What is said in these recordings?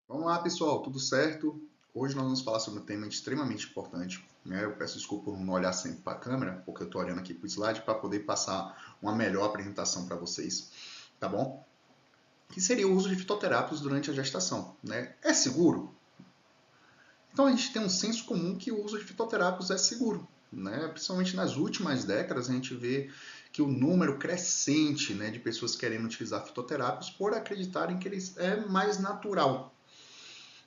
Vamos lá, pessoal, tudo certo? Hoje nós vamos falar sobre um tema extremamente importante, né? Eu peço desculpa por não olhar sempre para a câmera, porque eu estou olhando aqui para o slide para poder passar uma melhor apresentação para vocês, tá bom? Que seria o uso de fitoterápicos durante a gestação, né? É seguro? Então a gente tem um senso comum que o uso de fitoterápicos é seguro, né? Principalmente nas últimas décadas a gente vê que o número crescente, né, de pessoas querendo utilizar fitoterápicos por acreditarem que eles é mais natural,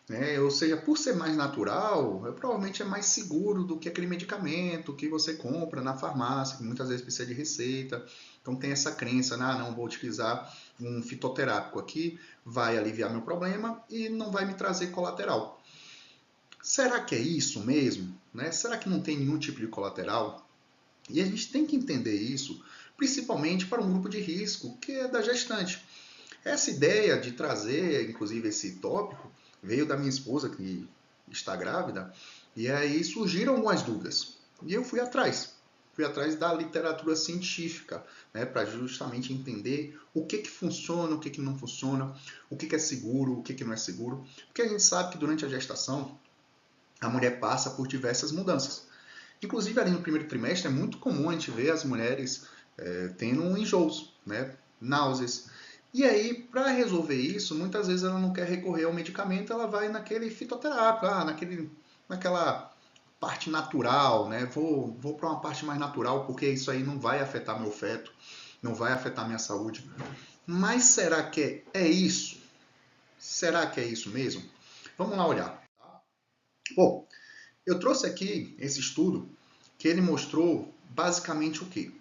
né? Ou seja, por ser mais natural, provavelmente é mais seguro do que aquele medicamento que você compra na farmácia, que muitas vezes precisa de receita. Então tem essa crença, né? Não vou utilizar um fitoterápico aqui, vai aliviar meu problema e não vai me trazer colateral. Será que é isso mesmo? Né? Será que não tem nenhum tipo de colateral? E a gente tem que entender isso, principalmente para um grupo de risco, que é da gestante. Essa ideia de trazer, inclusive, esse tópico veio da minha esposa, que está grávida, e aí surgiram algumas dúvidas. E eu fui atrás. Fui atrás da literatura científica, né, para justamente entender o que funciona, o que não funciona, o que é seguro, o que não é seguro. Porque a gente sabe que durante a gestação, a mulher passa por diversas mudanças. Inclusive, ali no primeiro trimestre, é muito comum a gente ver as mulheres tendo enjoos, né? Náuseas. E aí, para resolver isso, muitas vezes ela não quer recorrer ao medicamento, ela vai naquele fitoterápico, naquela parte natural, né? Vou para uma parte mais natural, porque isso aí não vai afetar meu feto, não vai afetar minha saúde. Mas será que é isso? Será que é isso mesmo? Vamos lá olhar. Bom, eu trouxe aqui esse estudo que ele mostrou basicamente o quê?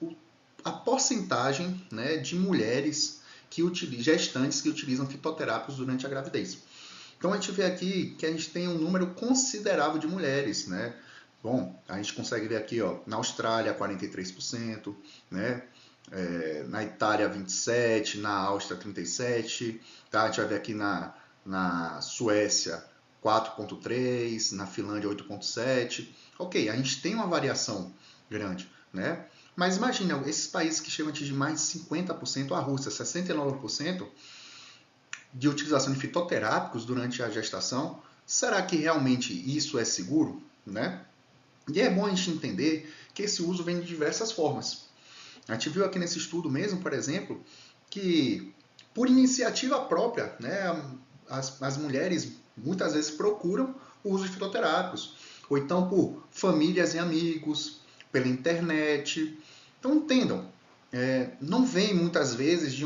A porcentagem, né, de mulheres gestantes que utilizam fitoterápicos durante a gravidez. Então a gente vê aqui que a gente tem um número considerável de mulheres, né? Bom, a gente consegue ver aqui, ó, na Austrália 43%, né? Na Itália 27%, na Áustria 37%, tá? A gente vai ver aqui na Suécia 4,3%, na Finlândia 8,7%. Ok, a gente tem uma variação grande, né? Mas imagina, esses países que chegam a atingir mais de 50%, a Rússia 69%, de utilização de fitoterápicos durante a gestação, será que realmente isso é seguro, né? E é bom a gente entender que esse uso vem de diversas formas. A gente viu aqui nesse estudo mesmo, por exemplo, que por iniciativa própria, né, as mulheres muitas vezes procuram o uso de fitoterápicos, ou então por famílias e amigos, pela internet. Então entendam, não vem muitas vezes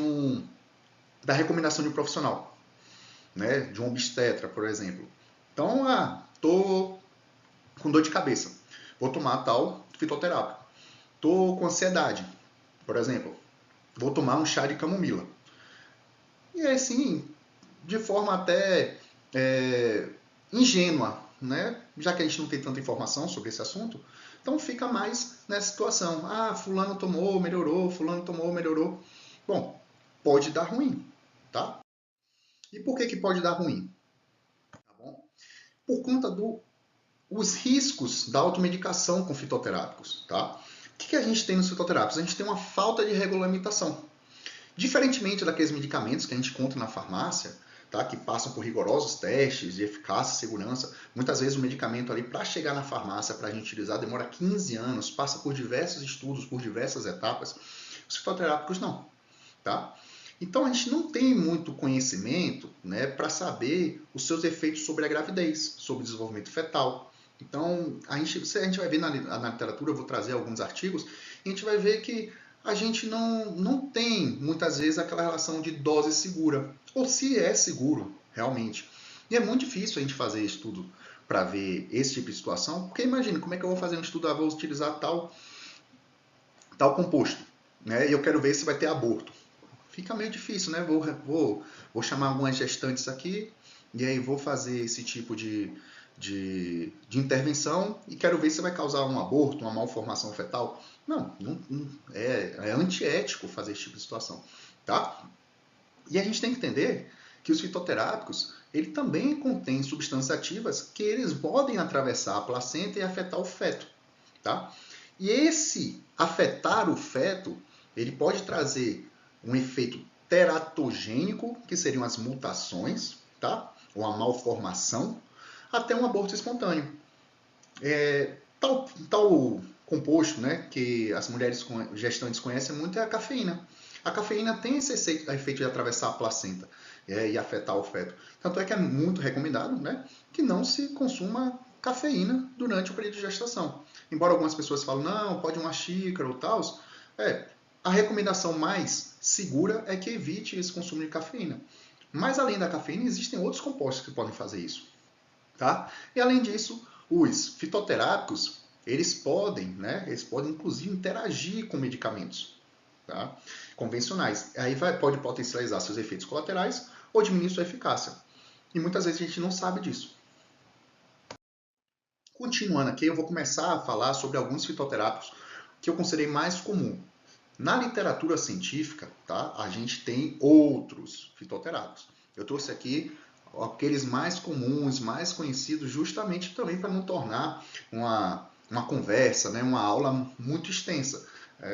da recomendação de um profissional, né, de um obstetra, por exemplo. Então, tô com dor de cabeça, vou tomar tal fitoterápico. Tô com ansiedade, por exemplo, vou tomar um chá de camomila. E assim, de forma até ingênua, né? Já que a gente não tem tanta informação sobre esse assunto, então fica mais nessa situação. Ah, fulano tomou, melhorou, fulano tomou, melhorou. Bom, pode dar ruim, tá? E por que pode dar ruim? Tá bom? Por conta dos riscos da automedicação com fitoterápicos, tá? O que a gente tem nos fitoterápicos? A gente tem uma falta de regulamentação. Diferentemente daqueles medicamentos que a gente encontra na farmácia, tá, que passam por rigorosos testes de eficácia e segurança, muitas vezes o medicamento ali para chegar na farmácia para a gente utilizar demora 15 anos, passa por diversos estudos, por diversas etapas. Os fitoterápicos não, tá? Então a gente não tem muito conhecimento, né, para saber os seus efeitos sobre a gravidez, sobre o desenvolvimento fetal. Então a gente vai ver na literatura, eu vou trazer alguns artigos, e a gente vai ver que a gente não tem muitas vezes aquela relação de dose segura, ou se é seguro realmente. E é muito difícil a gente fazer estudo para ver esse tipo de situação, porque imagina, como é que eu vou fazer um estudo, vou utilizar tal composto, né? E eu quero ver se vai ter aborto. Fica meio difícil, né? Vou chamar algumas gestantes aqui e aí vou fazer esse tipo de intervenção e quero ver se vai causar um aborto, uma malformação fetal. É antiético fazer esse tipo de situação, tá? E a gente tem que entender que os fitoterápicos, ele também contém substâncias ativas que eles podem atravessar a placenta e afetar o feto, tá? E esse afetar o feto, ele pode trazer um efeito teratogênico, que seriam as mutações, tá? ou a malformação, até um aborto espontâneo. Tal composto, né, que as mulheres gestantes conhecem muito é a cafeína. A cafeína tem esse efeito de atravessar a placenta e afetar o feto. Tanto é que é muito recomendado, né, que não se consuma cafeína durante o período de gestação. Embora algumas pessoas falem, não, pode uma xícara ou tal, a recomendação mais segura é que evite esse consumo de cafeína. Mas além da cafeína, existem outros compostos que podem fazer isso. Tá? E além disso, os fitoterápicos, eles podem inclusive interagir com medicamentos, tá? Convencionais. Aí pode potencializar seus efeitos colaterais ou diminuir sua eficácia. E muitas vezes a gente não sabe disso. Continuando aqui, eu vou começar a falar sobre alguns fitoterápicos que eu considerei mais comum. Na literatura científica, tá, a gente tem outros fitoterápicos. Eu trouxe aqui aqueles mais comuns, mais conhecidos, justamente também para não tornar uma conversa, né, uma aula muito extensa.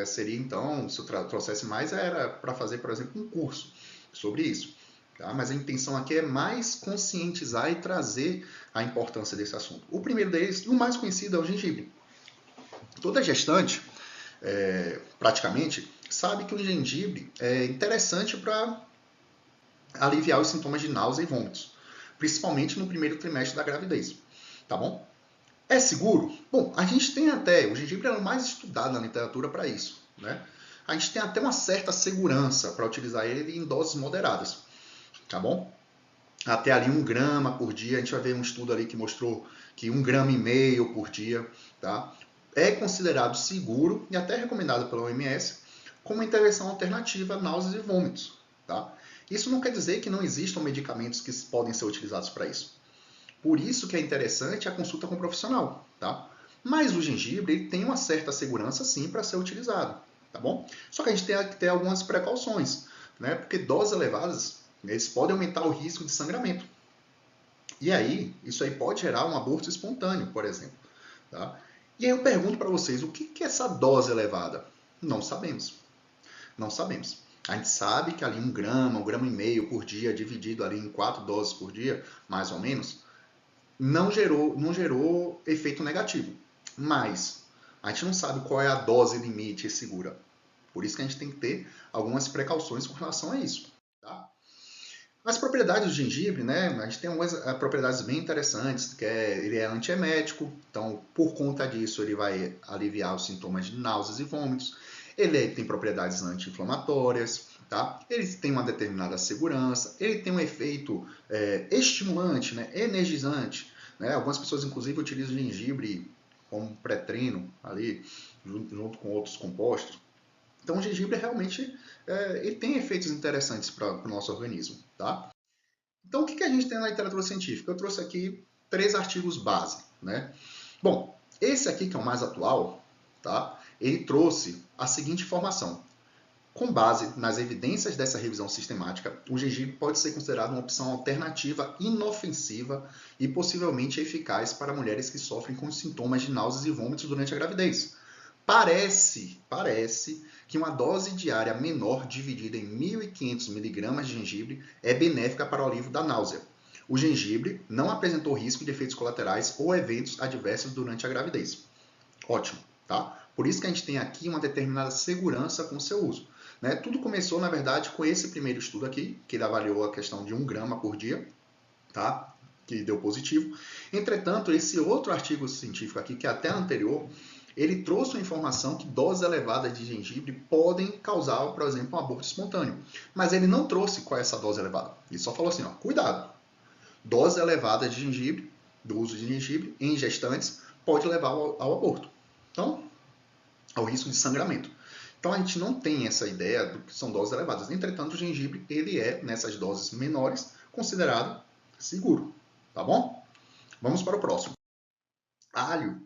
Seria então, se eu trouxesse mais, era para fazer, por exemplo, um curso sobre isso. Tá? Mas a intenção aqui é mais conscientizar e trazer a importância desse assunto. O primeiro deles, o mais conhecido, é o gengibre. Toda gestante, praticamente, sabe que o gengibre é interessante para aliviar os sintomas de náusea e vômitos, principalmente no primeiro trimestre da gravidez, tá bom? É seguro? Bom, a gente tem até, o gengibre é o mais estudado na literatura para isso, né? A gente tem até uma certa segurança para utilizar ele em doses moderadas, tá bom? Até ali 1 grama por dia, a gente vai ver um estudo ali que mostrou que 1,5 grama por dia, tá? É considerado seguro e até recomendado pela OMS como uma intervenção alternativa a náuseas e vômitos, tá? Isso não quer dizer que não existam medicamentos que podem ser utilizados para isso. Por isso que é interessante a consulta com o profissional, tá? Mas o gengibre ele tem uma certa segurança sim para ser utilizado, tá bom? Só que a gente tem que ter algumas precauções, né? Porque doses elevadas eles podem aumentar o risco de sangramento. E aí, isso aí pode gerar um aborto espontâneo, por exemplo, tá? E aí eu pergunto para vocês, o que é essa dose elevada? Não sabemos. Não sabemos. A gente sabe que ali 1 grama, 1,5 grama por dia, dividido ali em 4 doses por dia, mais ou menos, não gerou efeito negativo. Mas a gente não sabe qual é a dose limite segura. Por isso que a gente tem que ter algumas precauções com relação a isso. Tá? As propriedades do gengibre, né? A gente tem algumas propriedades bem interessantes, que ele é antiemético, então por conta disso ele vai aliviar os sintomas de náuseas e vômitos. Ele tem propriedades anti-inflamatórias, tá? Ele tem uma determinada segurança, ele tem um efeito estimulante, né? Energizante. Né? Algumas pessoas, inclusive, utilizam o gengibre como pré-treino, ali, junto com outros compostos. Então, o gengibre realmente ele tem efeitos interessantes para o nosso organismo. Tá? Então, o que a gente tem na literatura científica? Eu trouxe aqui 3 artigos base. Né? Bom, esse aqui, que é o mais atual, tá? Ele trouxe a seguinte informação. Com base nas evidências dessa revisão sistemática, o gengibre pode ser considerado uma opção alternativa inofensiva e possivelmente eficaz para mulheres que sofrem com sintomas de náuseas e vômitos durante a gravidez. Parece que uma dose diária menor dividida em 1.500 mg de gengibre é benéfica para o alívio da náusea. O gengibre não apresentou risco de efeitos colaterais ou eventos adversos durante a gravidez. Ótimo, tá? Por isso que a gente tem aqui uma determinada segurança com o seu uso. Né? Tudo começou, na verdade, com esse primeiro estudo aqui, que ele avaliou a questão de 1 grama por dia, tá? Que deu positivo. Entretanto, esse outro artigo científico aqui, que é até anterior, ele trouxe uma informação que doses elevadas de gengibre podem causar, por exemplo, um aborto espontâneo. Mas ele não trouxe qual é essa dose elevada. Ele só falou assim, ó, cuidado, dose elevada de gengibre, do uso de gengibre em gestantes, pode levar ao aborto. Então, ao risco de sangramento. Então, a gente não tem essa ideia do que são doses elevadas. Entretanto, o gengibre, ele é, nessas doses menores, considerado seguro. Tá bom? Vamos para o próximo. Alho.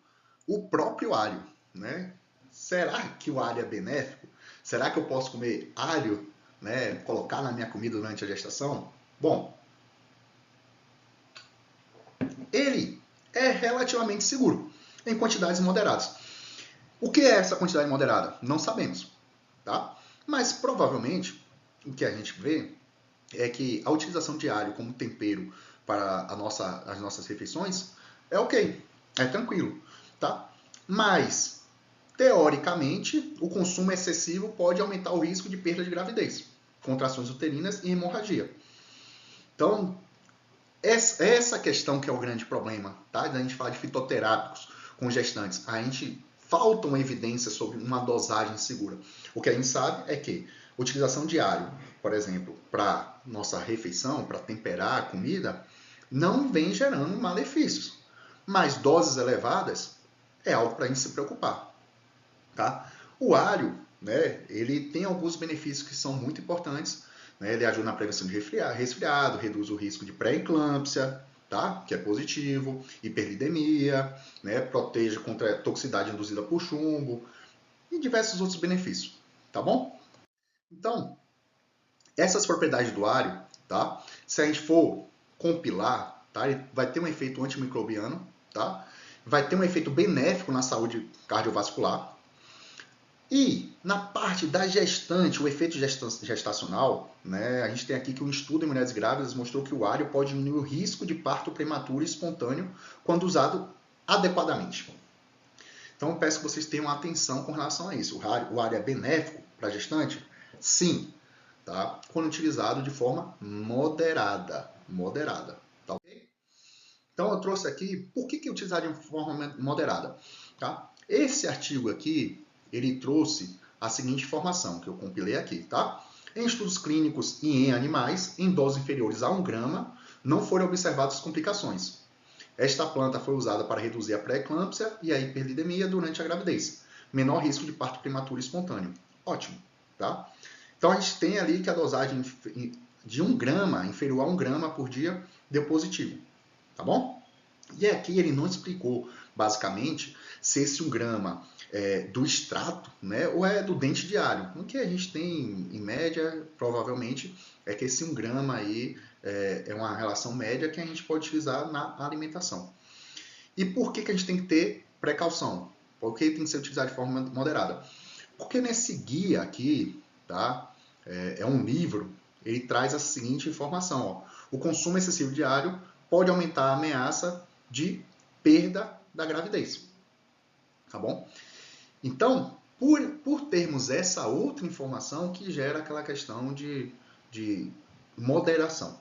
O próprio alho. Né? Será que o alho é benéfico? Será que eu posso comer alho, né, colocar na minha comida durante a gestação? Bom, ele é relativamente seguro, em quantidades moderadas. O que é essa quantidade moderada? Não sabemos, tá? Mas provavelmente o que a gente vê é que a utilização de alho como tempero para as nossas refeições, é ok, é tranquilo, tá? Mas, teoricamente, o consumo excessivo pode aumentar o risco de perda de gravidez, contrações uterinas e hemorragia. Então, essa questão que é o grande problema, tá? A gente fala de fitoterápicos com gestantes. A gente faltam evidências sobre uma dosagem segura. O que a gente sabe é que utilização diária, por exemplo, para nossa refeição, para temperar a comida, não vem gerando malefícios. Mas doses elevadas é algo para a gente se preocupar. Tá? O alho, né, ele tem alguns benefícios que são muito importantes. Né? Ele ajuda na prevenção de resfriado, reduz o risco de pré-eclâmpsia, tá? Que é positivo, hiperlipidemia, né? Protege contra a toxicidade induzida por chumbo e diversos outros benefícios, tá bom? Então, essas propriedades do alho, tá? Se a gente for compilar, tá? Ele vai ter um efeito antimicrobiano, tá? Vai ter um efeito benéfico na saúde cardiovascular. E na parte da gestante, o efeito gestacional, né, a gente tem aqui que um estudo em mulheres grávidas mostrou que o alho pode diminuir o risco de parto prematuro e espontâneo quando usado adequadamente. Então eu peço que vocês tenham atenção com relação a isso. O alho é benéfico para a gestante? Sim, tá? Quando utilizado de forma moderada. Tá ok? Então eu trouxe aqui, por que utilizar de forma moderada? Tá? Esse artigo aqui, ele trouxe a seguinte informação, que eu compilei aqui, tá? Em estudos clínicos e em animais, em doses inferiores a 1 grama, não foram observadas complicações. Esta planta foi usada para reduzir a pré-eclâmpsia e a hiperlipidemia durante a gravidez. Menor risco de parto prematuro e espontâneo. Ótimo, tá? Então a gente tem ali que a dosagem de 1 grama, inferior a 1 grama por dia, deu positivo, tá bom? E aqui ele não explicou, basicamente, se esse 1 grama é do extrato, né, ou é do dente de alho. O que a gente tem, em média, provavelmente, é que esse 1 grama aí é uma relação média que a gente pode utilizar na alimentação. E por que a gente tem que ter precaução? Por que tem que ser utilizado de forma moderada? Porque nesse guia aqui, tá, é um livro, ele traz a seguinte informação. Ó, o consumo excessivo de alho pode aumentar a ameaça de perda da gravidez. Tá bom? Então, por termos essa outra informação que gera aquela questão de moderação.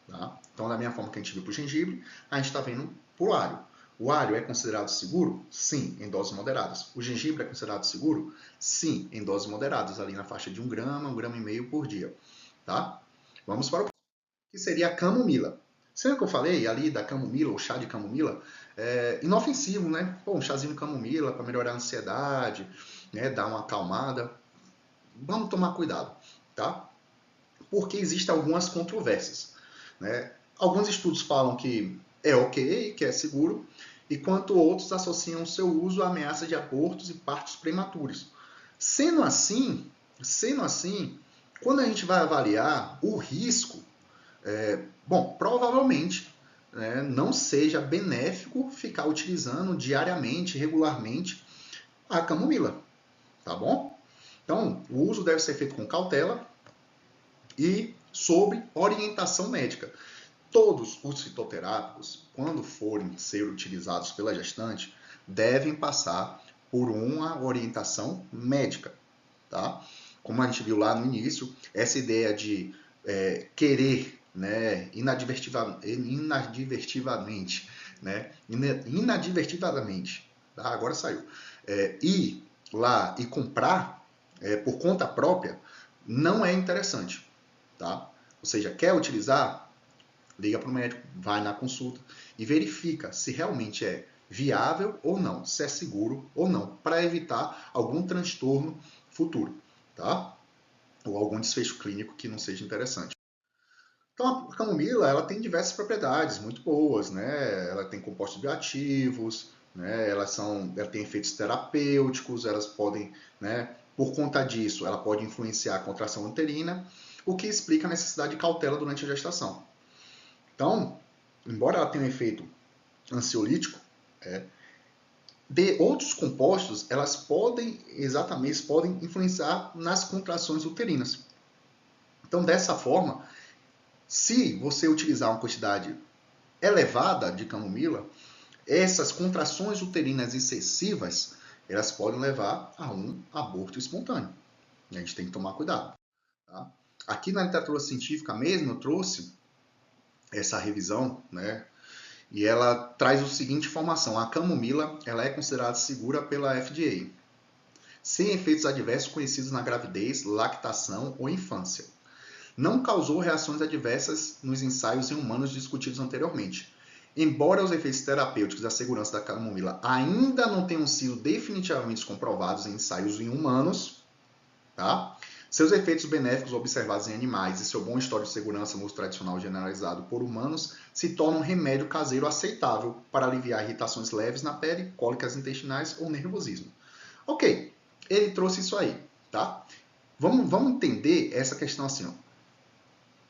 Tá? Então, da mesma forma que a gente viu para o gengibre, a gente está vendo para o alho. O alho é considerado seguro? Sim, em doses moderadas. O gengibre é considerado seguro? Sim, em doses moderadas, ali na faixa de 1 grama, 1,5 grama por dia. Tá? Vamos para o que seria a camomila. Sempre que eu falei ali da camomila, o chá de camomila, é inofensivo, né? Pô, um chazinho de camomila para melhorar a ansiedade, né? Dar uma acalmada. Vamos tomar cuidado, tá? Porque existem algumas controvérsias, né? Alguns estudos falam que é ok, que é seguro, enquanto outros associam o seu uso à ameaça de abortos e partos prematuros. Sendo assim, quando a gente vai avaliar o risco, bom, provavelmente não seja benéfico ficar utilizando diariamente, regularmente, a camomila, tá bom? Então, o uso deve ser feito com cautela e sob orientação médica. Todos os fitoterápicos, quando forem ser utilizados pela gestante, devem passar por uma orientação médica, tá? Como a gente viu lá no início, essa ideia de querer, né, inadvertidamente, tá? Agora saiu, ir lá e comprar por conta própria não é interessante, tá? Ou seja, quer utilizar? Liga para o médico, vai na consulta e verifica se realmente é viável ou não, se é seguro ou não, para evitar algum transtorno futuro, tá? Ou algum desfecho clínico que não seja interessante. Então, a camomila ela tem diversas propriedades muito boas, né? Ela tem compostos bioativos, né? Ela tem efeitos terapêuticos, elas podem, né? Por conta disso, ela pode influenciar a contração uterina, o que explica a necessidade de cautela durante a gestação. Então, embora ela tenha um efeito ansiolítico, de outros compostos, elas podem influenciar nas contrações uterinas. Então, dessa forma, se você utilizar uma quantidade elevada de camomila, essas contrações uterinas excessivas, elas podem levar a um aborto espontâneo. A gente tem que tomar cuidado. Tá? Aqui na literatura científica mesmo, eu trouxe essa revisão, né? E ela traz o seguinte informação: a camomila ela é considerada segura pela FDA, sem efeitos adversos conhecidos na gravidez, lactação ou infância. Não causou reações adversas nos ensaios em humanos discutidos anteriormente. Embora os efeitos terapêuticos da segurança da camomila ainda não tenham sido definitivamente comprovados em ensaios em humanos, tá? Seus efeitos benéficos observados em animais e seu bom histórico de segurança no uso tradicional generalizado por humanos se tornam um remédio caseiro aceitável para aliviar irritações leves na pele, cólicas intestinais ou nervosismo. Ok, ele trouxe isso aí, tá? Vamos entender essa questão assim, ó.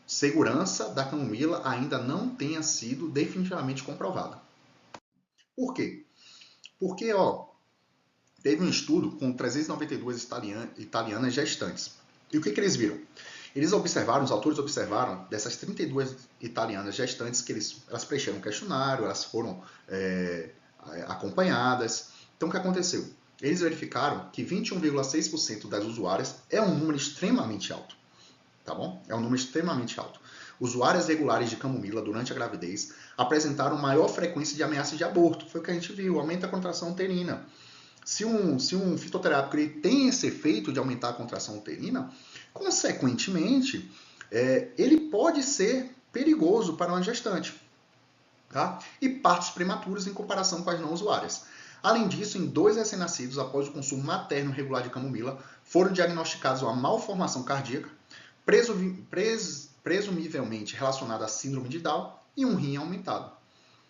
Segurança da camomila ainda não tenha sido definitivamente comprovada. Por quê? Porque, ó, teve um estudo com 392 italianas gestantes. E o que eles viram? Os autores observaram, dessas 32 italianas gestantes, que elas preencheram um questionário, elas foram acompanhadas. Então, o que aconteceu? Eles verificaram que 21,6% das usuárias é um número extremamente alto. Tá bom? É um número extremamente alto. Usuárias regulares de camomila durante a gravidez apresentaram maior frequência de ameaças de aborto. Foi o que a gente viu, aumenta a contração uterina. Se um fitoterápico ele tem esse efeito de aumentar a contração uterina, consequentemente, ele pode ser perigoso para uma gestante. Tá? E partos prematuros em comparação com as não usuárias. Além disso, em 2 recém-nascidos, após o consumo materno regular de camomila, foram diagnosticados uma malformação cardíaca, presumivelmente relacionada à síndrome de Down, e um rim aumentado.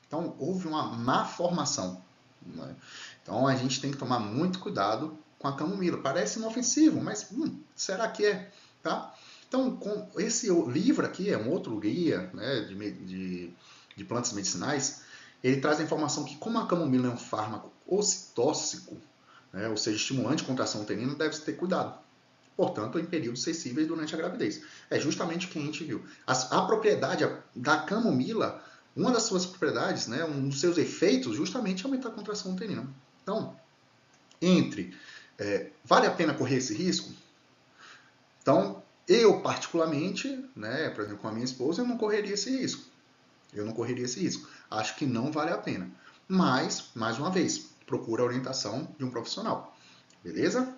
Então, houve uma má formação. Né? Então, a gente tem que tomar muito cuidado com a camomila. Parece inofensivo, mas será que é? Tá? Então, esse livro aqui é um outro guia, né, de plantas medicinais. Ele traz a informação que, como a camomila é um fármaco ocitóxico, né, ou seja, estimulante de contração uterina, deve-se ter cuidado. Portanto, em períodos sensíveis durante a gravidez. É justamente o que a gente viu. A propriedade da camomila, uma das suas propriedades, né, um dos seus efeitos, justamente é aumentar a contração uterina. Então, vale a pena correr esse risco? Então, eu particularmente, né, por exemplo, com a minha esposa, eu não correria esse risco. Acho que não vale a pena. Mas, mais uma vez, procura a orientação de um profissional. Beleza?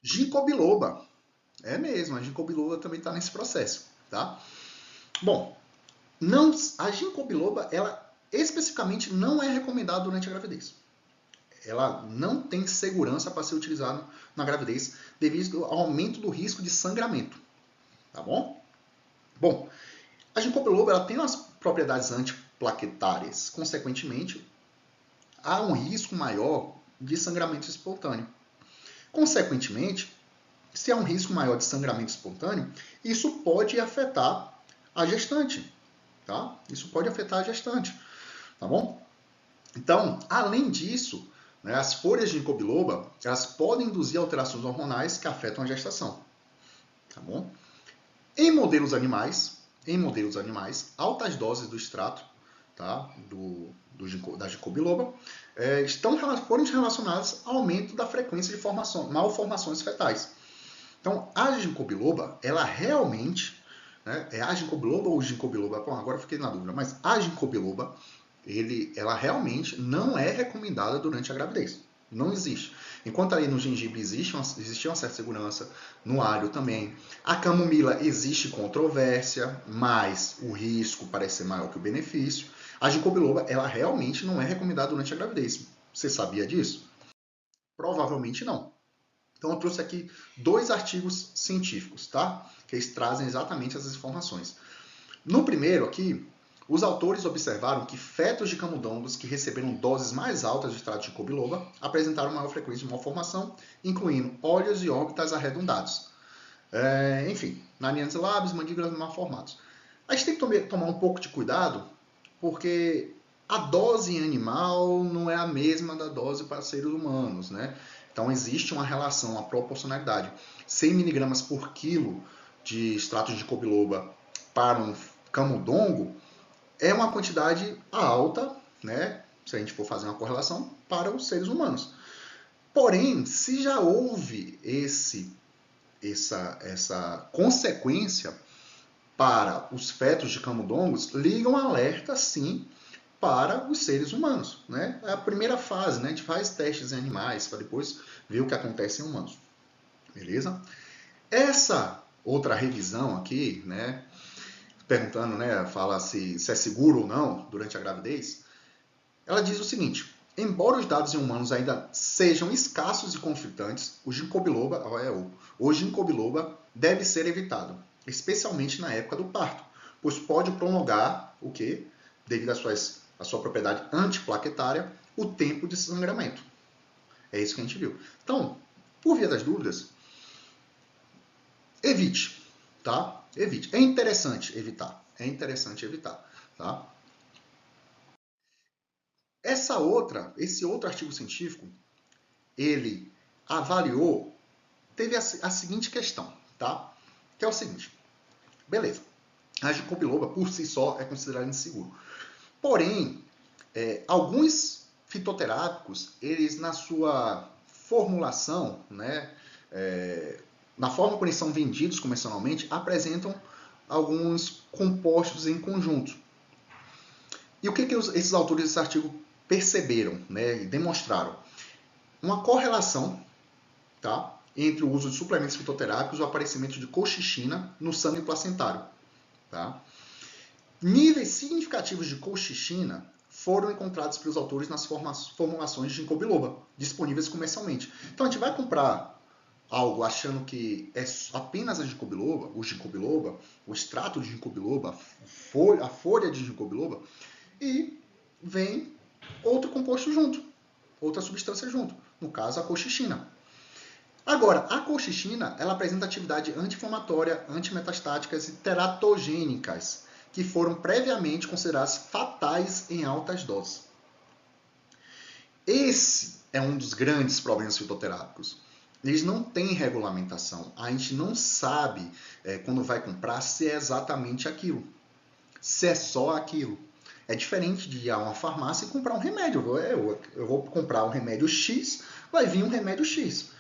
Ginkgo biloba. É mesmo, a ginkgo biloba também está nesse processo, tá? Bom, a ginkgo biloba, ela especificamente não é recomendada durante a gravidez. Ela não tem segurança para ser utilizada na gravidez devido ao aumento do risco de sangramento, tá bom? Bom, a ginkgo biloba ela tem umas propriedades antiplaquetárias, consequentemente, há um risco maior de sangramento espontâneo. Consequentemente, se há um risco maior de sangramento espontâneo, isso pode afetar a gestante, tá? Isso pode afetar a gestante, tá bom? Então, além disso, né, as folhas de ginkgo biloba, elas podem induzir alterações hormonais que afetam a gestação, tá bom? Em modelos animais, altas doses do extrato, tá, da ginkgo biloba, foram relacionadas ao aumento da frequência de malformações fetais. Então, a ginkgo biloba, ela realmente, né, é a ginkgo biloba ou ginkgo biloba? Bom, agora eu fiquei na dúvida, mas a ginkgo biloba, ela realmente não é recomendada durante a gravidez. Não existe. Enquanto ali no gengibre existia uma certa segurança, no alho também. A camomila existe controvérsia, mas o risco parece ser maior que o benefício. A ginkgo biloba, ela realmente não é recomendada durante a gravidez. Você sabia disso? Provavelmente não. Então eu trouxe aqui 2 artigos científicos, tá? Que eles trazem exatamente essas informações. No primeiro aqui, os autores observaram que fetos de camundongos que receberam doses mais altas de extrato de ginkgo biloba apresentaram maior frequência de malformação, incluindo olhos e órbitas arredondados. Enfim, narinas e lábios, mandíbulas malformados. A gente tem que tomar um pouco de cuidado, porque a dose em animal não é a mesma da dose para seres humanos, né? Então, existe uma relação, uma proporcionalidade. 100 mg por quilo de extrato de ginkgo biloba para um camundongo é uma quantidade alta, né, se a gente for fazer uma correlação, para os seres humanos. Porém, se já houve essa consequência para os fetos de camundongos, liga um alerta, sim, para os seres humanos. Né? É a primeira fase, né? A gente faz testes em animais para depois ver o que acontece em humanos. Beleza? Essa outra revisão aqui, né? Perguntando, né? Fala se é seguro ou não durante a gravidez. Ela diz o seguinte: embora os dados em humanos ainda sejam escassos e conflitantes, o ginkgo biloba deve ser evitado, especialmente na época do parto, pois pode prolongar o quê? Devido à sua propriedade antiplaquetária, o tempo de sangramento. É isso que a gente viu. Então, por via das dúvidas, evite, tá? Evite. É interessante evitar. Tá? Esse outro artigo científico, ele avaliou, teve a seguinte questão, tá? Que é o seguinte, beleza, a ginkgo biloba por si só é considerada inseguro. Porém, alguns fitoterápicos, eles na sua formulação, né, na forma como eles são vendidos comercialmente, apresentam alguns compostos em conjunto. E o que esses autores desse artigo perceberam, né, e demonstraram? Uma correlação, tá, entre o uso de suplementos fitoterápicos e o aparecimento de colchicina no sangue placentário. Tá? Níveis significativos de colchicina foram encontrados pelos autores nas formulações de ginkgo biloba, disponíveis comercialmente. Então a gente vai comprar algo achando que é apenas o ginkgo biloba, o extrato de ginkgo biloba, a folha de ginkgo biloba, e vem outro composto junto, outra substância junto, no caso a colchicina. Agora, a colchicina, ela apresenta atividade anti-inflamatória, antimetastáticas e teratogênicas, que foram previamente consideradas fatais em altas doses. Esse é um dos grandes problemas fitoterápicos. Eles não têm regulamentação. A gente não sabe, quando vai comprar, se é exatamente aquilo. Se é só aquilo. É diferente de ir a uma farmácia e comprar um remédio. Eu vou comprar um remédio X, vai vir um remédio X.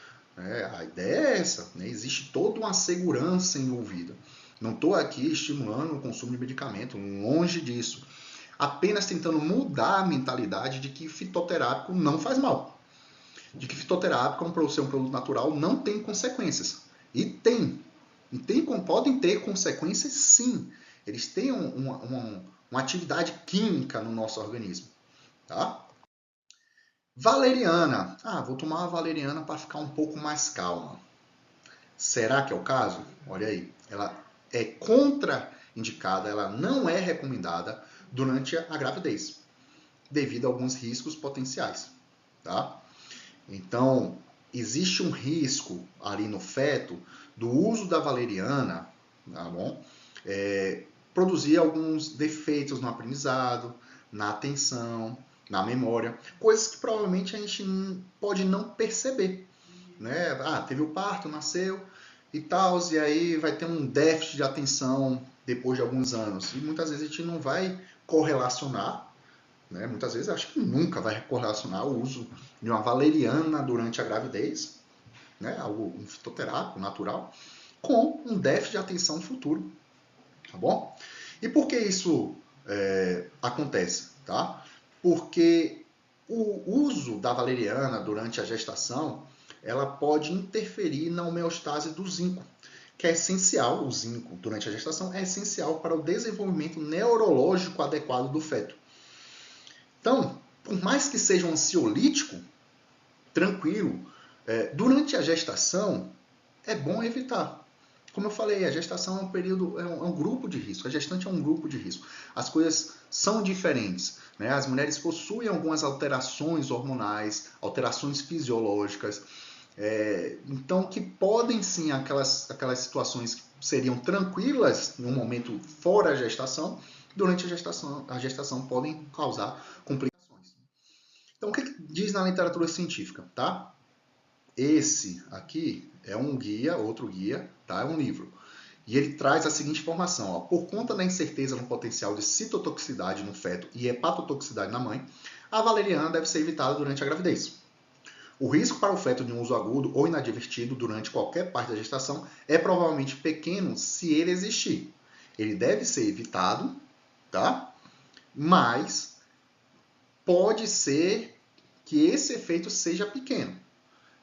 A ideia é essa. Né? Existe toda uma segurança envolvida. Não estou aqui estimulando o consumo de medicamento, longe disso. Apenas tentando mudar a mentalidade de que fitoterápico não faz mal. De que fitoterápico, por ser um produto natural, não tem consequências. E tem. Podem ter consequências, sim. Eles têm uma atividade química no nosso organismo. Tá? Valeriana. Vou tomar uma valeriana para ficar um pouco mais calma. Será que é o caso? Olha aí. Ela é contraindicada, ela não é recomendada durante a gravidez, devido a alguns riscos potenciais. Tá? Então, existe um risco ali no feto do uso da valeriana, tá bom? Produzir alguns defeitos no aprendizado, na atenção, na memória, coisas que provavelmente a gente pode não perceber. Né? Teve o parto, nasceu e tal, e aí vai ter um déficit de atenção depois de alguns anos. E muitas vezes a gente não vai correlacionar, né? Muitas vezes acho que nunca vai correlacionar o uso de uma valeriana durante a gravidez, né? Um fitoterápico natural, com um déficit de atenção futuro. Tá bom? E por que isso acontece? Tá? Porque o uso da valeriana durante a gestação, ela pode interferir na homeostase do zinco, que é essencial, o zinco durante a gestação é essencial para o desenvolvimento neurológico adequado do feto. Então, por mais que seja um ansiolítico, tranquilo, durante a gestação é bom evitar. Como eu falei, a gestação é um período, é um grupo de risco. A gestante é um grupo de risco. As coisas são diferentes. Né? As mulheres possuem algumas alterações hormonais, alterações fisiológicas. Então, que podem sim, aquelas situações que seriam tranquilas no momento fora a gestação, durante a gestação podem causar complicações. Então, o que diz na literatura científica? Tá? Esse aqui é um guia, outro guia, tá? É um livro. E ele traz a seguinte informação, ó, por conta da incerteza no potencial de citotoxicidade no feto e hepatotoxicidade na mãe, a valeriana deve ser evitada durante a gravidez. O risco para o feto de um uso agudo ou inadvertido durante qualquer parte da gestação é provavelmente pequeno se ele existir. Ele deve ser evitado, tá? Mas pode ser que esse efeito seja pequeno.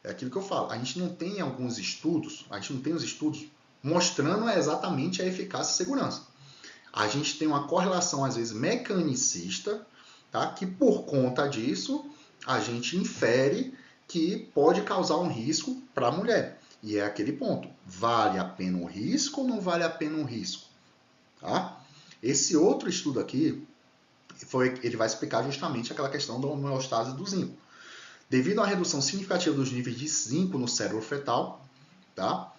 É aquilo que eu falo. A gente não tem alguns estudos, a gente não tem os estudos mostrando exatamente a eficácia e segurança. A gente tem uma correlação, às vezes, mecanicista, tá? Que por conta disso, a gente infere que pode causar um risco para a mulher. E é aquele ponto. Vale a pena o risco ou não vale a pena o risco? Tá? Esse outro estudo aqui, ele vai explicar justamente aquela questão da homeostase do zinco. Devido à redução significativa dos níveis de zinco no cérebro fetal, tá?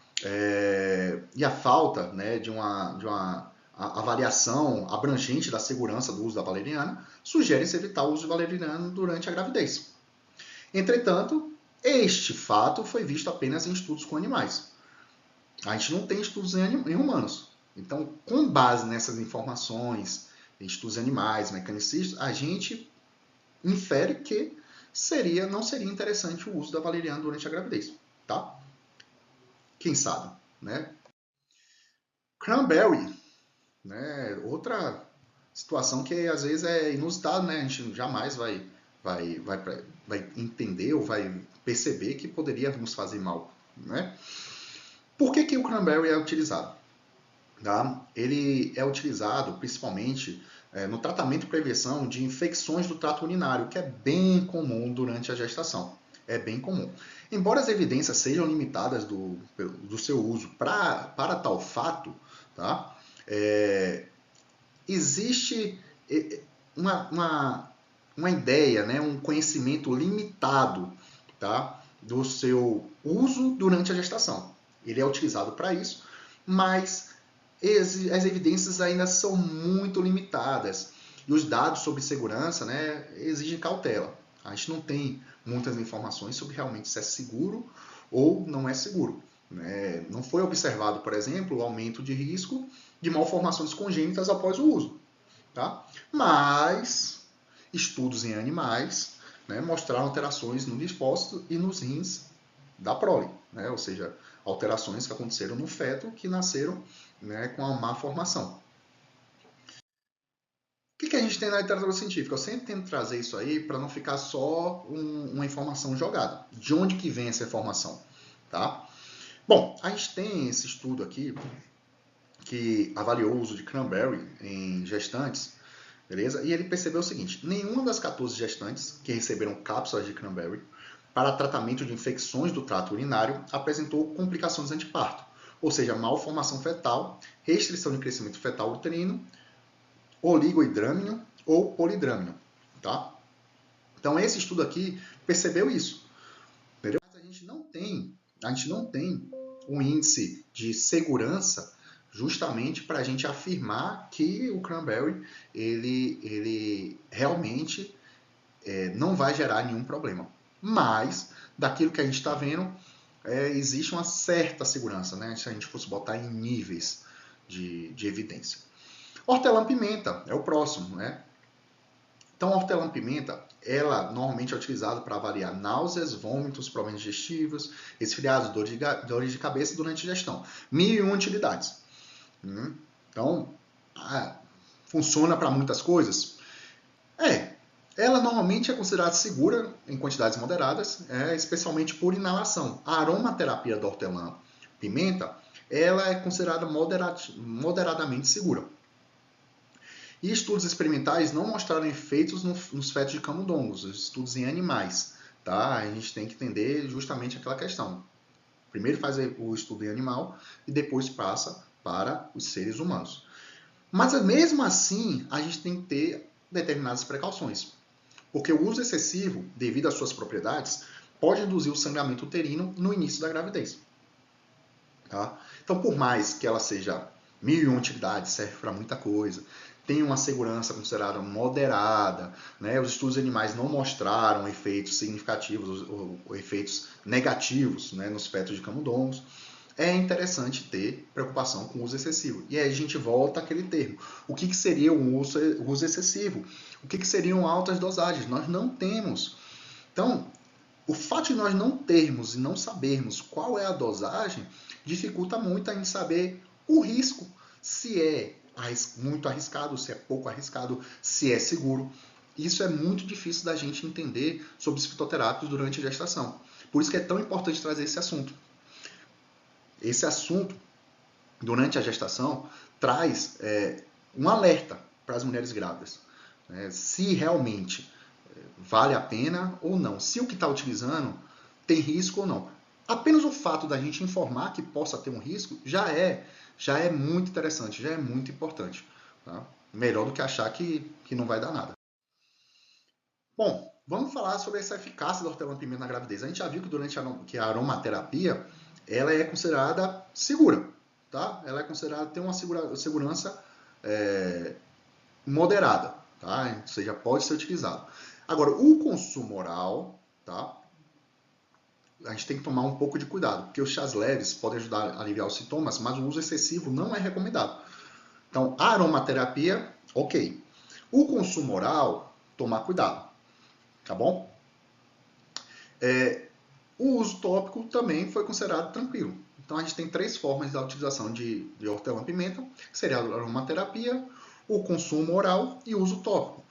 E a falta, né, de uma avaliação abrangente da segurança do uso da valeriana, sugere-se evitar o uso de valeriana durante a gravidez. Entretanto, este fato foi visto apenas em estudos com animais. A gente não tem estudos em humanos. Então, com base nessas informações, em estudos animais, mecanicistas, a gente infere que não seria interessante o uso da valeriana durante a gravidez, tá? Quem sabe, né? Cranberry, né? Outra situação que às vezes é inusitada, né? A gente jamais vai entender ou vai perceber que poderia nos fazer mal, né? Por que o cranberry é utilizado? Tá? Ele é utilizado principalmente no tratamento e prevenção de infecções do trato urinário, que é bem comum durante a gestação. É bem comum. Embora as evidências sejam limitadas do seu uso para tal fato, tá? Existe uma ideia, né? Um conhecimento limitado, tá? Do seu uso durante a gestação. Ele é utilizado para isso, mas as evidências ainda são muito limitadas. E os dados sobre segurança, né, exigem cautela. A gente não tem muitas informações sobre realmente se é seguro ou não é seguro. Né? Não foi observado, por exemplo, o aumento de risco de malformações congênitas após o uso. Tá? Mas estudos em animais, né, mostraram alterações no linfócito e nos rins da prole, né? Ou seja, alterações que aconteceram no feto que nasceram, né, com a má formação. O que a gente tem na literatura científica? Eu sempre tento trazer isso aí para não ficar só uma informação jogada. De onde que vem essa informação? Tá? Bom, a gente tem esse estudo aqui que avaliou o uso de cranberry em gestantes, beleza? E ele percebeu o seguinte, nenhuma das 14 gestantes que receberam cápsulas de cranberry para tratamento de infecções do trato urinário apresentou complicações anteparto, ou seja, malformação fetal, restrição de crescimento fetal uterino, oligohidrâmino ou polidrâmino, tá? Então esse estudo aqui percebeu isso, entendeu? Mas a gente não tem um índice de segurança justamente para a gente afirmar que o cranberry ele realmente não vai gerar nenhum problema. Mas, daquilo que a gente está vendo, existe uma certa segurança, né? Se a gente fosse botar em níveis de evidência. Hortelã-pimenta é o próximo, né? Então, a hortelã-pimenta, ela normalmente é utilizada para avaliar náuseas, vômitos, problemas digestivos, resfriados, dores de cabeça durante a gestão. 1001 utilidades. Então, funciona para muitas coisas? Ela normalmente é considerada segura em quantidades moderadas, especialmente por inalação. A aromaterapia da hortelã-pimenta, ela é considerada moderadamente segura. E estudos experimentais não mostraram efeitos nos fetos de camundongos, estudos em animais. Tá? A gente tem que entender justamente aquela questão. Primeiro faz o estudo em animal e depois passa para os seres humanos. Mas mesmo assim, a gente tem que ter determinadas precauções. Porque o uso excessivo, devido às suas propriedades, pode induzir o sangramento uterino no início da gravidez. Tá? Então, por mais que ela seja 1001 utilidades, serve para muita coisa, tem uma segurança considerada moderada, né? Os estudos animais não mostraram efeitos significativos ou efeitos negativos, né, nos fetos de camundongos. é interessante ter preocupação com o uso excessivo. E aí a gente volta àquele termo. O que seria um uso excessivo? O que seriam altas dosagens? Nós não temos. Então, o fato de nós não termos e não sabermos qual é a dosagem dificulta muito a gente saber o risco, se é muito arriscado, se é pouco arriscado, se é seguro. Isso é muito difícil da gente entender sobre os fitoterápicos durante a gestação. Por isso que é tão importante trazer esse assunto. Esse assunto, durante a gestação, traz um alerta para as mulheres grávidas. Se realmente vale a pena ou não. Se o que está utilizando tem risco ou não. Apenas o fato da gente informar que possa ter um risco já é muito interessante, já é muito importante. Tá? Melhor do que achar que não vai dar nada. Bom, vamos falar sobre essa eficácia da hortelã-pimenta na gravidez. A gente já viu que durante a aromaterapia ela é considerada segura. Tá? Ela é considerada ter uma segurança moderada. Tá? Ou seja, pode ser utilizado. Agora, o consumo oral, tá? A gente tem que tomar um pouco de cuidado, porque os chás leves podem ajudar a aliviar os sintomas, mas o uso excessivo não é recomendado. Então, a aromaterapia, ok. O consumo oral, tomar cuidado, tá bom? O uso tópico também foi considerado tranquilo. Então, a gente tem 3 formas da utilização de hortelã-pimenta, que seria a aromaterapia, o consumo oral e o uso tópico.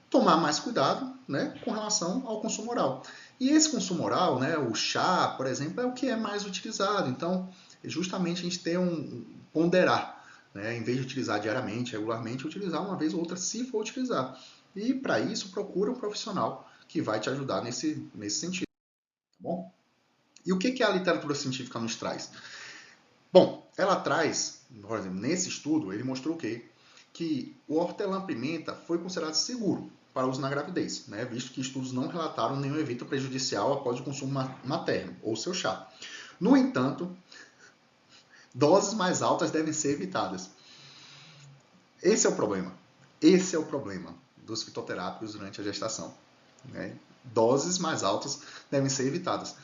Tomar mais cuidado, né, com relação ao consumo oral. E esse consumo oral, né, o chá, por exemplo, é o que é mais utilizado. Então, justamente a gente tem ponderar, né, em vez de utilizar diariamente, regularmente, utilizar uma vez ou outra, se for utilizar. E para isso, procura um profissional que vai te ajudar nesse sentido. Tá bom? E o que a literatura científica nos traz? Bom, ela traz, por exemplo, nesse estudo, ele mostrou o quê? Que o hortelã-pimenta foi considerado seguro para uso na gravidez, né? Visto que estudos não relataram nenhum evento prejudicial após o consumo materno ou seu chá. No entanto, doses mais altas devem ser evitadas. Esse é o problema. Esse é o problema dos fitoterápicos durante a gestação. Né? Doses mais altas devem ser evitadas.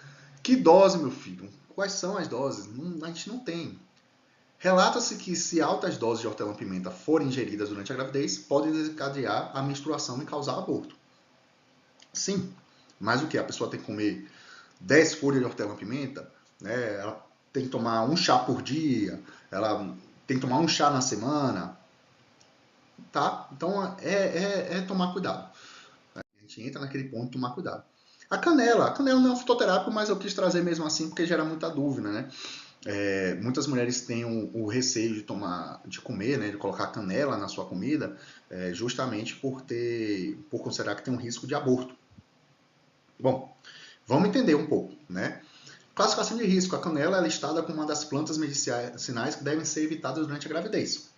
Que dose, meu filho? Quais são as doses? A gente não tem. Relata-se que se altas doses de hortelã-pimenta forem ingeridas durante a gravidez, pode desencadear a menstruação e causar aborto. Sim, mas o que? A pessoa tem que comer 10 folhas de hortelã-pimenta, né? Ela tem que tomar um chá por dia, ela tem que tomar um chá na semana, tá? Então é tomar cuidado. A gente entra naquele ponto de tomar cuidado. A canela não é um fitoterápico, mas eu quis trazer mesmo assim porque gera muita dúvida, né? Muitas mulheres têm o receio de comer, né, de colocar canela na sua comida, justamente por considerar que tem um risco de aborto. Bom, vamos entender um pouco, né? Classificação de risco. A canela é listada como uma das plantas medicinais que devem ser evitadas durante a gravidez,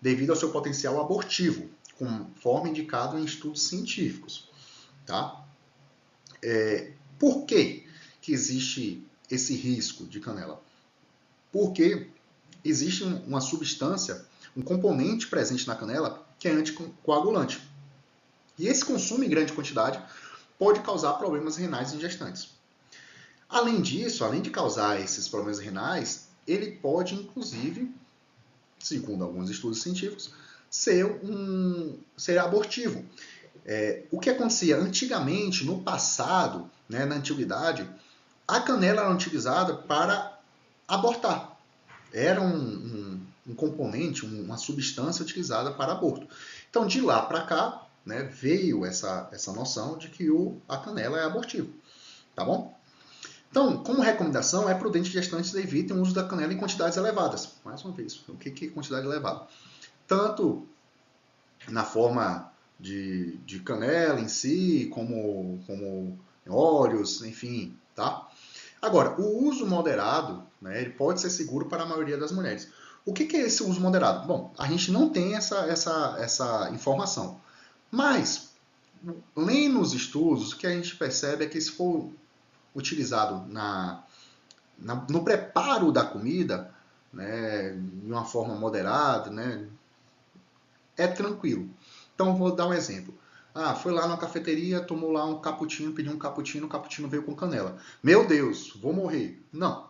devido ao seu potencial abortivo, conforme indicado em estudos científicos. Tá? Por que existe esse risco de canela? Porque existe uma substância, um componente presente na canela que é anticoagulante. E esse consumo em grande quantidade pode causar problemas renais em gestantes. Além disso, além de causar esses problemas renais, ele pode, inclusive, segundo alguns estudos científicos, ser abortivo. O que acontecia antigamente, no passado, né, na antiguidade, a canela era utilizada para abortar. Era um componente, uma substância utilizada para aborto. Então, de lá para cá, né, veio essa noção de que a canela é abortiva. Tá bom? Então, como recomendação, é prudente que gestantes evitem o uso da canela em quantidades elevadas. Mais uma vez, o que é quantidade elevada? Tanto na forma de canela em si, como óleos, enfim, tá? Agora, o uso moderado, né, ele pode ser seguro para a maioria das mulheres. O que é esse uso moderado? Bom, a gente não tem essa informação. Mas, lendo os estudos, o que a gente percebe é que se for utilizado no preparo da comida, né, de uma forma moderada, né, é tranquilo. Então, vou dar um exemplo. Foi lá na cafeteria, tomou lá um cappuccino, pediu um cappuccino, o cappuccino veio com canela. Meu Deus, vou morrer. Não.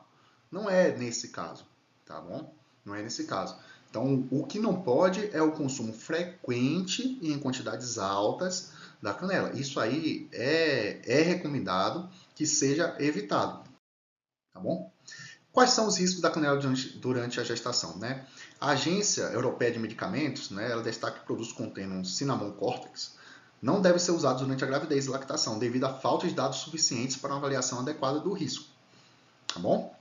Não é nesse caso, tá bom? Não é nesse caso. Então, o que não pode é o consumo frequente e em quantidades altas da canela. Isso aí é recomendado que seja evitado, tá bom? Quais são os riscos da canela durante a gestação, né? A Agência Europeia de Medicamentos, né, ela destaca que produtos contendo cinnamon cortex não devem ser usados durante a gravidez e lactação, devido à falta de dados suficientes para uma avaliação adequada do risco, tá bom?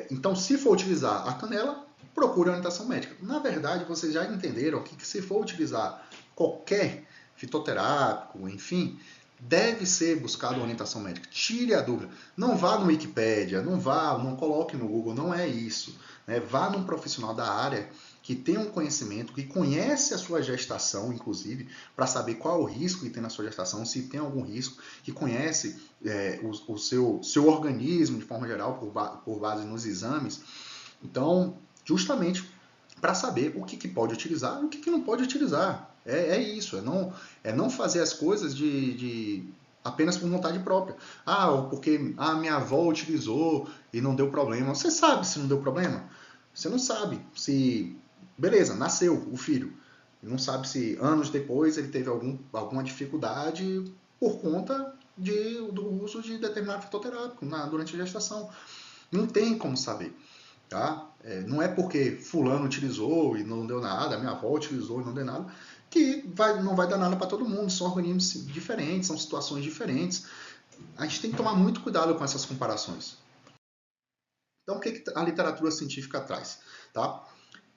Então, se for utilizar a canela, procure orientação médica. Na verdade, vocês já entenderam que se for utilizar qualquer fitoterápico, enfim, deve ser buscado orientação médica. Tire a dúvida. Não vá no Wikipédia, não coloque no Google, não é isso. Né? Vá num profissional da área que tem um conhecimento, que conhece a sua gestação, inclusive, para saber qual é o risco que tem na sua gestação, se tem algum risco, que conhece o seu organismo de forma geral, por base nos exames. Então, justamente para saber o que pode utilizar e o que não pode utilizar. É isso, é não fazer as coisas apenas por vontade própria. Porque a minha avó utilizou e não deu problema. Você sabe se não deu problema? Você não sabe se... Beleza, nasceu o filho. Não sabe se anos depois ele teve alguma dificuldade por conta do uso de determinado fitoterápico durante a gestação. Não tem como saber. Tá? Não é porque fulano utilizou e não deu nada, minha avó utilizou e não deu nada, que não vai dar nada para todo mundo. São organismos diferentes, são situações diferentes. A gente tem que tomar muito cuidado com essas comparações. Então, o que a literatura científica traz? Tá?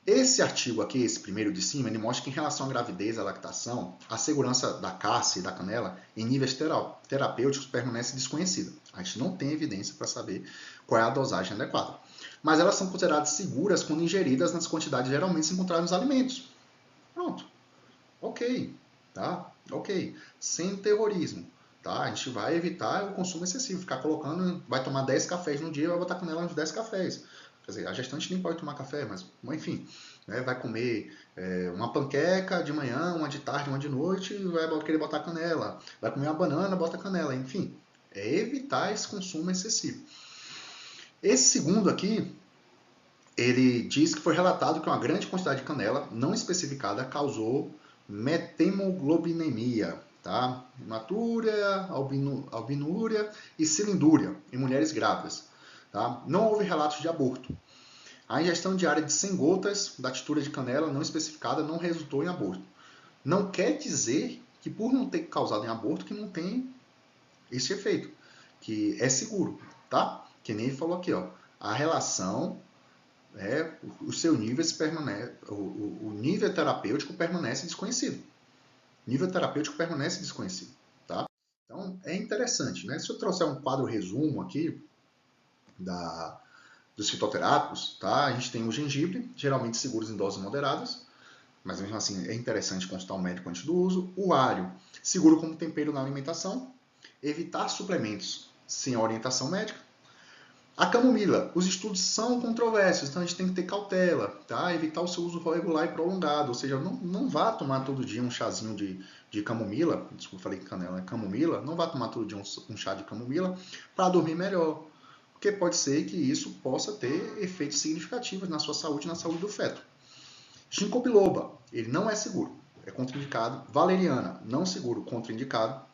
Esse artigo aqui, esse primeiro de cima, ele mostra que em relação à gravidez e à lactação, a segurança da cassia e da canela em níveis terapêuticos permanece desconhecida. A gente não tem evidência para saber qual é a dosagem adequada. Mas elas são consideradas seguras quando ingeridas nas quantidades geralmente encontradas nos alimentos. Pronto. Ok. Tá? Ok. Sem terrorismo. Tá? A gente vai evitar o consumo excessivo. Ficar colocando, vai tomar 10 cafés no dia, vai botar canela nos 10 cafés. Quer dizer, a gestante nem pode tomar café, mas enfim, né, vai comer uma panqueca de manhã, uma de tarde, uma de noite, e vai querer botar canela. Vai comer uma banana, bota canela. Enfim, é evitar esse consumo excessivo. Esse segundo aqui, ele diz que foi relatado que uma grande quantidade de canela não especificada causou metemoglobinemia, tá? Hematúria, albinúria e cilindúria em mulheres grávidas. Tá? Não houve relatos de aborto. A ingestão diária de 100 gotas da tintura de canela não especificada não resultou em aborto. Não quer dizer que por não ter causado em aborto que não tem esse efeito, que é seguro, tá? Que nem ele falou aqui, ó. A relação, o seu nível permanece, o nível terapêutico permanece desconhecido. O nível terapêutico permanece desconhecido, tá? Então é interessante, né? Se eu trouxer um quadro resumo aqui dos fitoterápicos, tá? A gente tem o gengibre, geralmente seguros em doses moderadas, mas mesmo assim é interessante consultar um médico antes do uso. O alho, seguro como tempero na alimentação. Evitar suplementos sem orientação médica. A camomila, os estudos são controversos, então a gente tem que ter cautela, tá? Evitar o seu uso regular e prolongado, ou seja, não vá tomar todo dia um chazinho de camomila, desculpa, falei canela, é camomila, não vá tomar todo dia um chá de camomila para dormir melhor, porque pode ser que isso possa ter efeitos significativos na sua saúde e na saúde do feto. Ginkgo biloba, ele não é seguro, é contraindicado. Valeriana, não seguro, contraindicado.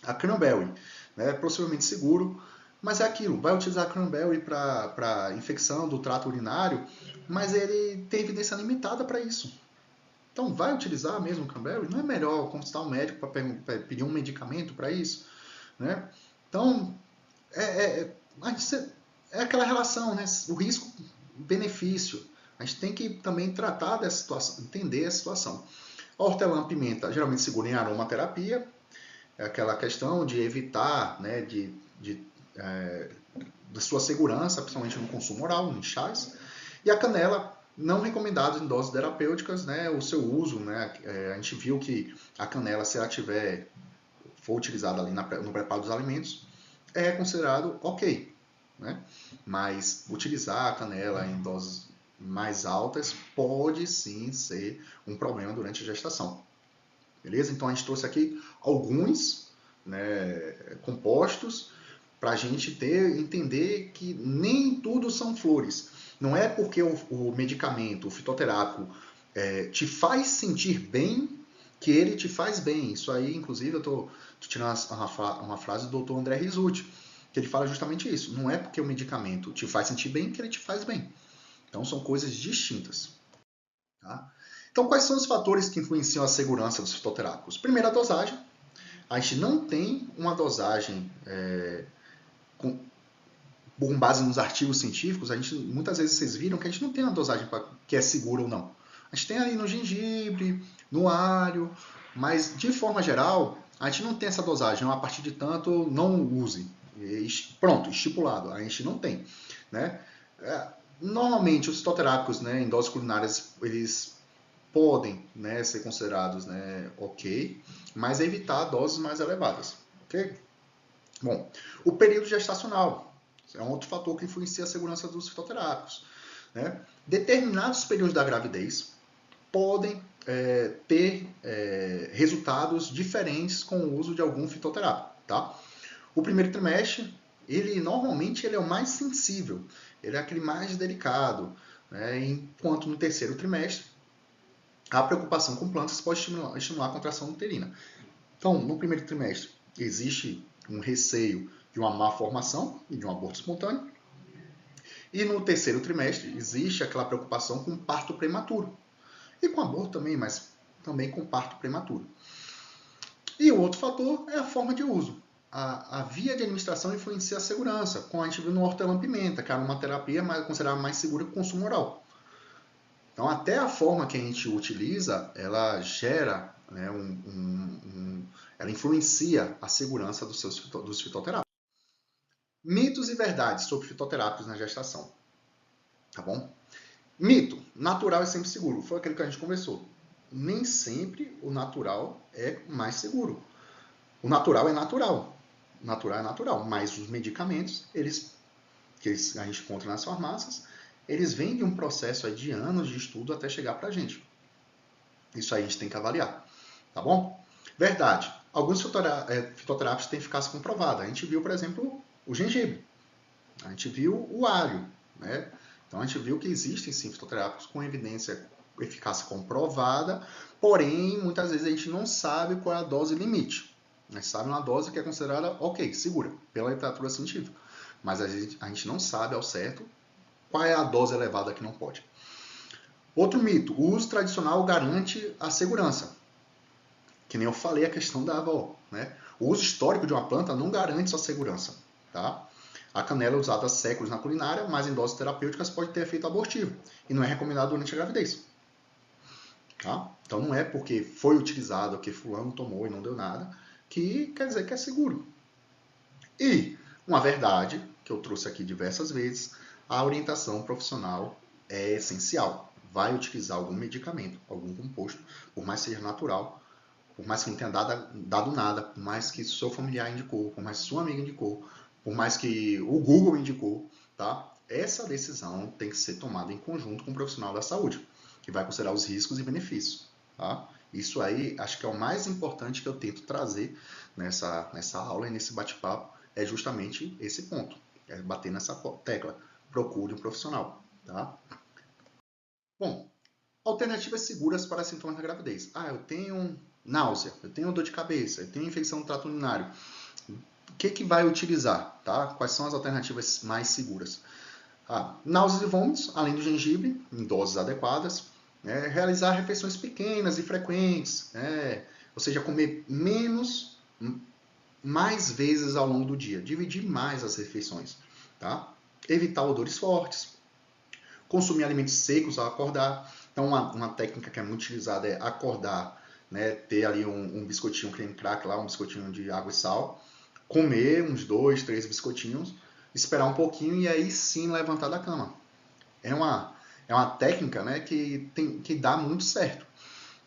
A cranberry, né, possivelmente seguro, mas é aquilo, vai utilizar a cranberry para infecção do trato urinário, mas ele tem evidência limitada para isso. Então, vai utilizar mesmo o cranberry? Não é melhor consultar um médico para pedir um medicamento para isso? Né? Então, é aquela relação, né? O risco-benefício. A gente tem que também tratar dessa situação, entender a situação. A hortelã-pimenta, geralmente segura em aromaterapia, é aquela questão de evitar, né, da sua segurança, principalmente no consumo oral, em chás. E a canela, não recomendado em doses terapêuticas, né, o seu uso, né, a gente viu que a canela, se ela for utilizada ali no preparo dos alimentos, é considerado ok, né? Mas utilizar a canela em doses mais altas pode sim ser um problema durante a gestação. Beleza? Então a gente trouxe aqui alguns, né, compostos para a gente entender que nem tudo são flores. Não é porque o medicamento, o fitoterápico, te faz sentir bem que ele te faz bem. Isso aí, inclusive, eu estou tirando uma frase do Dr. André Rizzuti, que ele fala justamente isso. Não é porque o medicamento te faz sentir bem que ele te faz bem. Então, são coisas distintas. Tá? Então, quais são os fatores que influenciam a segurança dos fitoterápicos? Primeiro, a dosagem. A gente não tem uma dosagem com base nos artigos científicos. Muitas vezes vocês viram que a gente não tem uma dosagem que é segura ou não. A gente tem ali no gengibre, no alho, mas de forma geral, a gente não tem essa dosagem. A partir de tanto, não use. Pronto, estipulado. A gente não tem. Né? Normalmente, os fitoterápicos, né, em doses culinárias, eles podem, né, ser considerados, né, ok, mas evitar doses mais elevadas. Ok? Bom, o período gestacional é um outro fator que influencia a segurança dos fitoterápicos. Né? Determinados períodos da gravidez podem ter resultados diferentes com o uso de algum fitoterápico. Tá? O primeiro trimestre, normalmente ele é o mais sensível, ele é aquele mais delicado, né? Enquanto no terceiro trimestre, a preocupação com plantas pode estimular a contração uterina. Então, no primeiro trimestre, existe um receio de uma má formação e de um aborto espontâneo. E no terceiro trimestre, existe aquela preocupação com parto prematuro. E com aborto também, mas também com parto prematuro. E o outro fator é a forma de uso. A via de administração influencia a segurança, como a gente viu no hortelã-pimenta, que era uma terapia considerada mais segura que o consumo oral. Então, até a forma que a gente utiliza, ela gera, né, ela influencia a segurança dos fitoterápicos. Mitos e verdades sobre fitoterápicos na gestação. Tá bom? Mito, natural é sempre seguro. Foi aquele que a gente conversou. Nem sempre o natural é mais seguro. O natural é natural. O natural é natural. Mas os medicamentos, que a gente encontra nas farmácias, eles vêm de um processo de anos de estudo até chegar para a gente. Isso aí a gente tem que avaliar. Tá bom? Verdade. Alguns fitoterápicos têm eficácia comprovada. A gente viu, por exemplo, o gengibre. A gente viu o alho. Né? Então, a gente viu que existem, sim, fitoterápicos com eficácia comprovada, porém, muitas vezes a gente não sabe qual é a dose limite. A gente sabe uma dose que é considerada, ok, segura, pela literatura científica. Mas a gente não sabe ao certo qual é a dose elevada que não pode. Outro mito, o uso tradicional garante a segurança. Que nem eu falei a questão da avó. Né? O uso histórico de uma planta não garante sua segurança. Tá? A canela é usada há séculos na culinária, mas em doses terapêuticas pode ter efeito abortivo e não é recomendado durante a gravidez. Tá? Então não é porque foi utilizado, que fulano tomou e não deu nada, que quer dizer que é seguro. E uma verdade, que eu trouxe aqui diversas vezes, a orientação profissional é essencial. Vai utilizar algum medicamento, algum composto, por mais que seja natural, por mais que não tenha dado nada, por mais que seu familiar indicou, por mais que sua amiga indicou, por mais que o Google indicou, tá? Essa decisão tem que ser tomada em conjunto com o profissional da saúde, que vai considerar os riscos e benefícios. Tá? Isso aí, acho que é o mais importante que eu tento trazer nessa aula e nesse bate-papo, é justamente esse ponto, é bater nessa tecla. Procure um profissional. Tá? Bom, alternativas seguras para sintomas da gravidez. Eu tenho náusea, eu tenho dor de cabeça, eu tenho infecção do trato urinário. O que vai utilizar? Tá? Quais são as alternativas mais seguras? Náuseas e vômitos, além do gengibre, em doses adequadas. Realizar refeições pequenas e frequentes. Ou seja, comer mais vezes ao longo do dia. Dividir mais as refeições. Tá? Evitar odores fortes. Consumir alimentos secos ao acordar. Então, uma técnica que é muito utilizada é acordar, né, ter ali um biscoitinho, um creme crack lá, um biscoitinho de água e sal, comer uns 2, 3 biscoitinhos, esperar um pouquinho e aí sim levantar da cama. É uma técnica, né, que dá muito certo.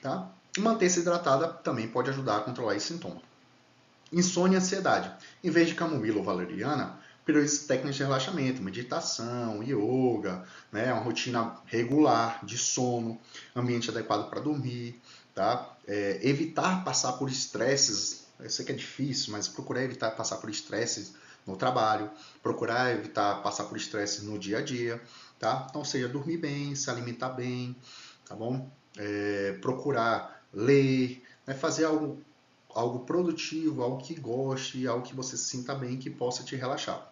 Tá? Manter-se hidratada também pode ajudar a controlar esse sintoma. Insônia e ansiedade. Em vez de camomila ou valeriana, priorize técnicas de relaxamento, meditação, yoga, né, uma rotina regular de sono, ambiente adequado para dormir, tá? Evitar passar por estresses, eu sei que é difícil, mas procurar evitar passar por estresses no trabalho, procurar evitar passar por estresse no dia a dia, tá? Então, seja dormir bem, se alimentar bem, tá bom? Procurar ler, né? Fazer algo produtivo, algo que goste, algo que você se sinta bem, que possa te relaxar.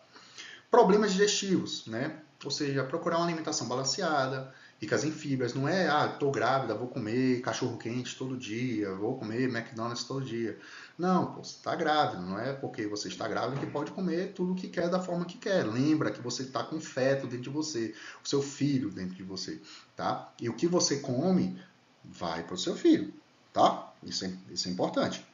Problemas digestivos, né? Ou seja, procurar uma alimentação balanceada, ricas em fibras. Não é, tô grávida, vou comer cachorro quente todo dia, vou comer McDonald's todo dia. Não, pô, você está grávida. Não é porque você está grávida que pode comer tudo o que quer da forma que quer. Lembra que você está com feto dentro de você, o seu filho dentro de você, tá? E o que você come vai para o seu filho, tá? Isso é importante.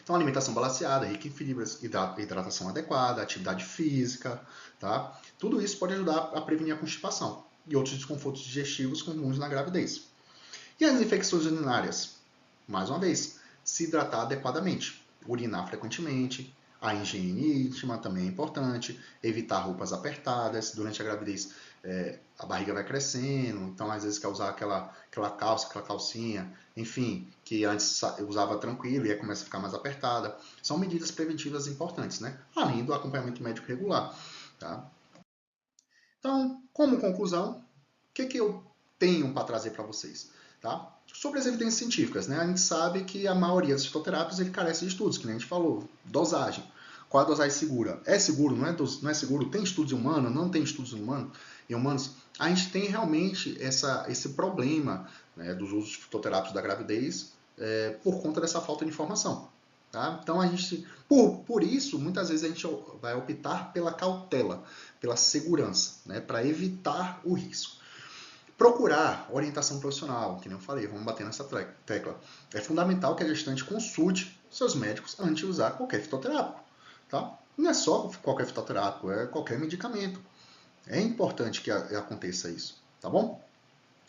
Então, alimentação balanceada, rica em fibras, hidratação adequada, atividade física, tá? Tudo isso pode ajudar a prevenir a constipação e outros desconfortos digestivos comuns na gravidez. E as infecções urinárias? Mais uma vez, se hidratar adequadamente, urinar frequentemente, a higiene íntima também é importante, evitar roupas apertadas. Durante a gravidez, a barriga vai crescendo, então às vezes quer usar aquela calça, aquela calcinha, enfim, que antes usava tranquilo e aí começa a ficar mais apertada. São medidas preventivas importantes, né? Além do acompanhamento médico regular, tá? Então, como conclusão, o que eu tenho para trazer para vocês, tá? Sobre as evidências científicas, né? A gente sabe que a maioria dos fitoterápicos ele carece de estudos, que nem a gente falou. Dosagem. Qual a dosagem segura? É seguro? Não é seguro? Tem estudos em humanos? Não tem estudos em humanos? A gente tem realmente esse problema, né, dos usos de fitoterápicos da gravidez por conta dessa falta de informação. Tá? Então, a gente, por isso, muitas vezes a gente vai optar pela cautela, pela segurança, né, para evitar o risco. Procurar orientação profissional, que nem eu falei, vamos bater nessa tecla. É fundamental que a gestante consulte seus médicos antes de usar qualquer fitoterápico. Tá? Não é só qualquer fitoterápico, é qualquer medicamento. É importante que aconteça isso, tá bom?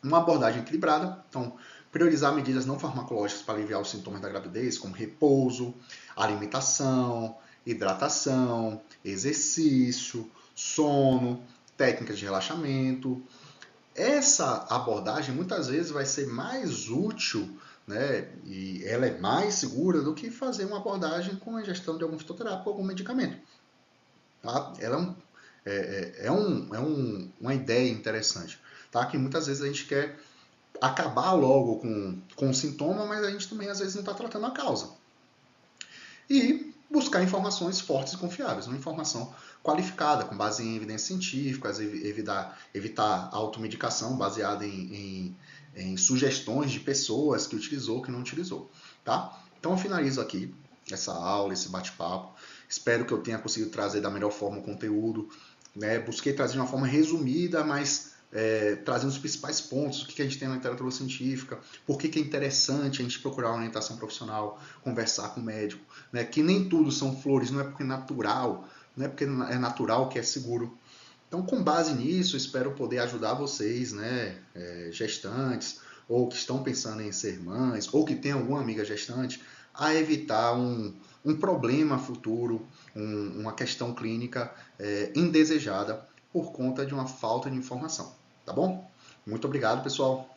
Uma abordagem equilibrada, então, priorizar medidas não farmacológicas para aliviar os sintomas da gravidez, como repouso, alimentação, hidratação, exercício, sono, técnicas de relaxamento. Essa abordagem muitas vezes vai ser mais útil, né, e ela é mais segura do que fazer uma abordagem com a ingestão de algum fitoterápico ou algum medicamento. Tá? Ela uma ideia interessante, tá? Que muitas vezes a gente quer acabar logo com o sintoma, mas a gente também às vezes não está tratando a causa. E buscar informações fortes e confiáveis, uma informação qualificada, com base em evidências científicas, evitar automedicação baseada em sugestões de pessoas que utilizou, que não utilizou. Tá? Então eu finalizo aqui essa aula, esse bate-papo. Espero que eu tenha conseguido trazer da melhor forma o conteúdo. Né? Busquei trazer de uma forma resumida, mas trazendo os principais pontos, o que a gente tem na literatura científica, por que é interessante a gente procurar uma orientação profissional, conversar com o médico, né? Que nem tudo são flores, não é porque é natural, não é porque é natural que é seguro. Então, com base nisso, espero poder ajudar vocês, né, gestantes, ou que estão pensando em ser mães, ou que tem alguma amiga gestante, a evitar um problema futuro, uma questão clínica indesejada por conta de uma falta de informação. Tá bom? Muito obrigado, pessoal.